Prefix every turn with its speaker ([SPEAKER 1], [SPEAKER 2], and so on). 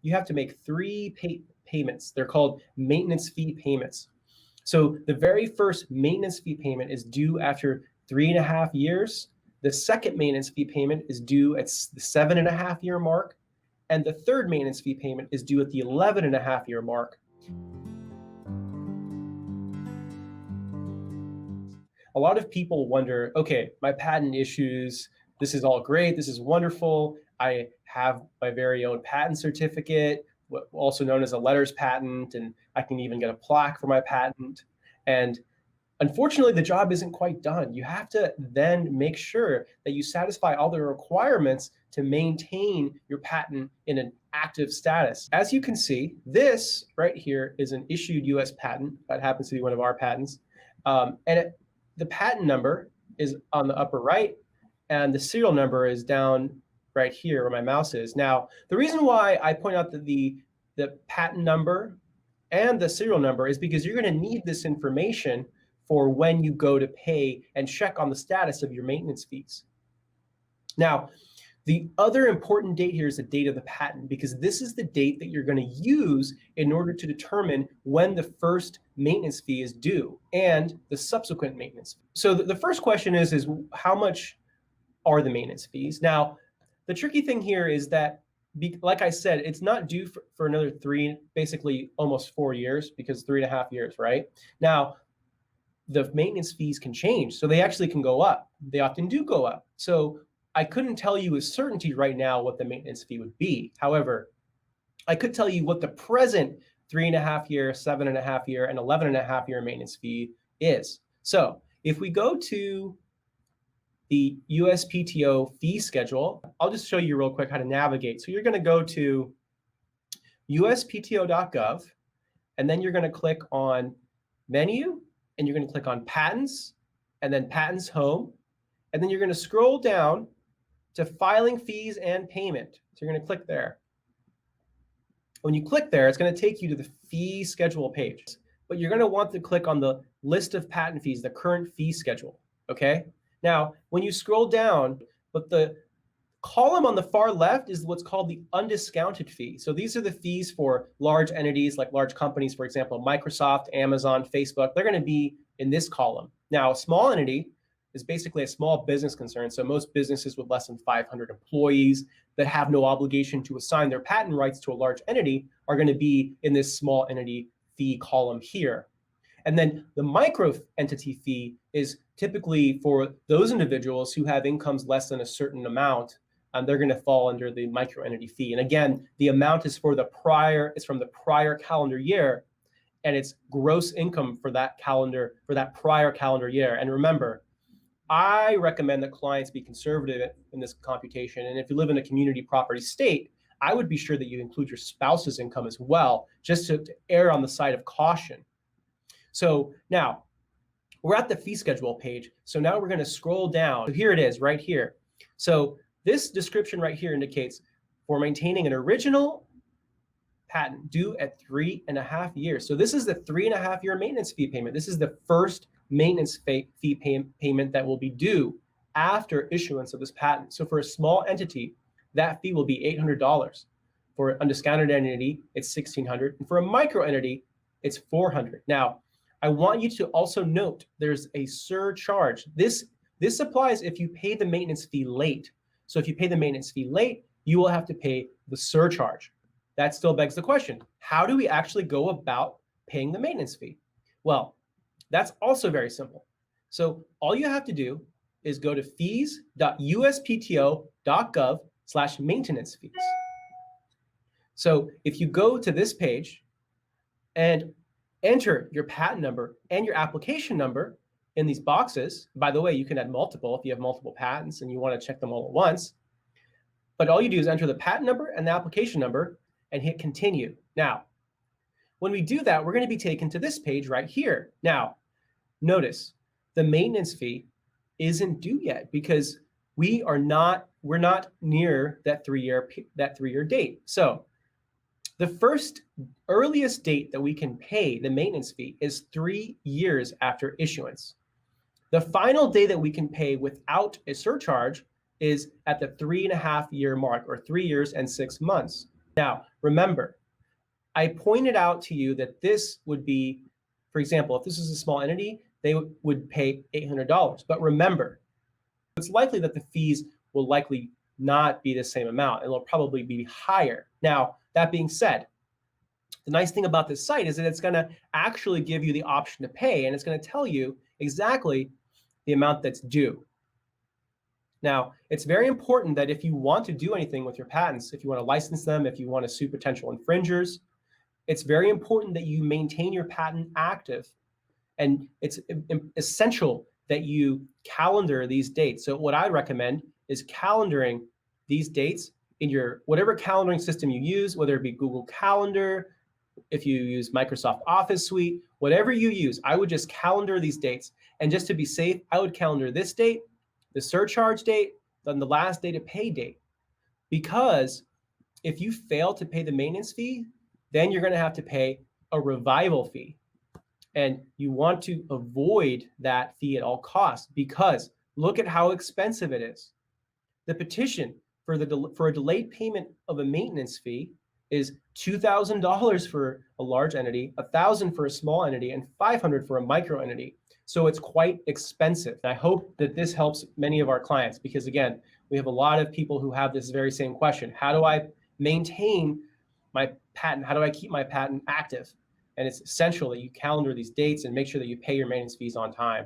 [SPEAKER 1] you have to make three payments. They're called maintenance fee payments. So the very first maintenance fee payment is due after 3.5 years. The second maintenance fee payment is due at the 7.5 year mark. And the third maintenance fee payment is due at the 11.5 year mark. A lot of people wonder, okay, my patent issues, this is all great, this is wonderful. I have my very own patent certificate, also known as a letters patent, and I can even get a plaque for my patent. And unfortunately, the job isn't quite done. You have to then make sure that you satisfy all the requirements to maintain your patent in an active status. As you can see, this right here is an issued US patent. That happens to be one of our patents. The patent number is on the upper right, and the serial number is down right here where my mouse is. Now, the reason why I point out that the patent number and the serial number is because you're going to need this information for when you go to pay and check on the status of your maintenance fees. Now, the other important date here is the date of the patent, because this is the date that you're going to use in order to determine when the first maintenance fee is due and the subsequent maintenance fee. So the first question is how much are the maintenance fees? Now, the tricky thing here is that, like I said, it's not due for another basically almost 4 years, because 3.5 years, right? Now, the maintenance fees can change, so they actually can go up. They often do go up. So I couldn't tell you with certainty right now what the maintenance fee would be. However, I could tell you what the present 3.5 year, 7.5 year, and 11.5 year maintenance fee is. So if we go to the USPTO fee schedule, I'll just show you real quick how to navigate. So you're going to go to uspto.gov, and then you're going to click on Menu, and you're going to click on Patents, and then Patents Home, and then you're going to scroll down to Filing Fees and Payment. So you're going to click there. When you click there, it's going to take you to the fee schedule page, but you're going to want to click on the list of patent fees, the current fee schedule, okay? Now, when you scroll down, but the column on the far left is what's called the undiscounted fee. So these are the fees for large entities, like large companies, for example, Microsoft, Amazon, Facebook. They're going to be in this column. Now, a small entity is basically a small business concern. So most businesses with less than 500 employees that have no obligation to assign their patent rights to a large entity are going to be in this small entity fee column here. And then the micro entity fee is typically for those individuals who have incomes less than a certain amount, and they're going to fall under the micro entity fee. And again, the amount is from the prior calendar year, and it's gross income for that prior calendar year. And remember, I recommend that clients be conservative in this computation. And if you live in a community property state, I would be sure that you include your spouse's income as well, just to err on the side of caution. So now we're at the fee schedule page. So now we're going to scroll down. So here it is right here. So this description right here indicates for maintaining an original patent due at 3.5 years. So this is the 3.5 year maintenance fee payment. This is the first maintenance fee payment that will be due after issuance of this patent. So for a small entity, that fee will be $800. For an undiscounted entity, it's $1,600. And for a micro entity, it's $400. Now, I want you to also note there's a surcharge. This applies if you pay the maintenance fee late. So if you pay the maintenance fee late, you will have to pay the surcharge. That still begs the question, how do we actually go about paying the maintenance fee? Well, that's also very simple. So all you have to do is go to fees.uspto.gov/maintenance fees. So if you go to this page and enter your patent number and your application number in these boxes, by the way, you can add multiple if you have multiple patents and you want to check them all at once. But all you do is enter the patent number and the application number and hit continue. Now, when we do that, we're going to be taken to this page right here. Now, notice the maintenance fee isn't due yet because we're not near that 3-year date. So the first earliest date that we can pay the maintenance fee is 3 years after issuance. The final day that we can pay without a surcharge is at the 3.5 year mark, or 3 years and 6 months. Now, remember, I pointed out to you that this would be, for example, if this is a small entity, they would pay $800. But remember, it's likely that the fees will likely not be the same amount. It'll probably be higher. Now, that being said, the nice thing about this site is that it's going to actually give you the option to pay, and it's going to tell you exactly the amount that's due. Now, it's very important that if you want to do anything with your patents, if you want to license them, if you want to sue potential infringers, it's very important that you maintain your patent active. And it's essential that you calendar these dates. So what I recommend is calendaring these dates in your whatever calendaring system you use, whether it be Google Calendar, if you use Microsoft Office Suite, whatever you use, I would just calendar these dates. And just to be safe, I would calendar this date, the surcharge date, then the last day to pay date. Because if you fail to pay the maintenance fee, then you're going to have to pay a revival fee. And you want to avoid that fee at all costs, because look at how expensive it is. The petition for a delayed payment of a maintenance fee is $2,000 for a large entity, $1,000 for a small entity, and $500 for a micro entity. So it's quite expensive. And I hope that this helps many of our clients, because again, we have a lot of people who have this very same question. How do I maintain my patent? How do I keep my patent active? And it's essential that you calendar these dates and make sure that you pay your maintenance fees on time.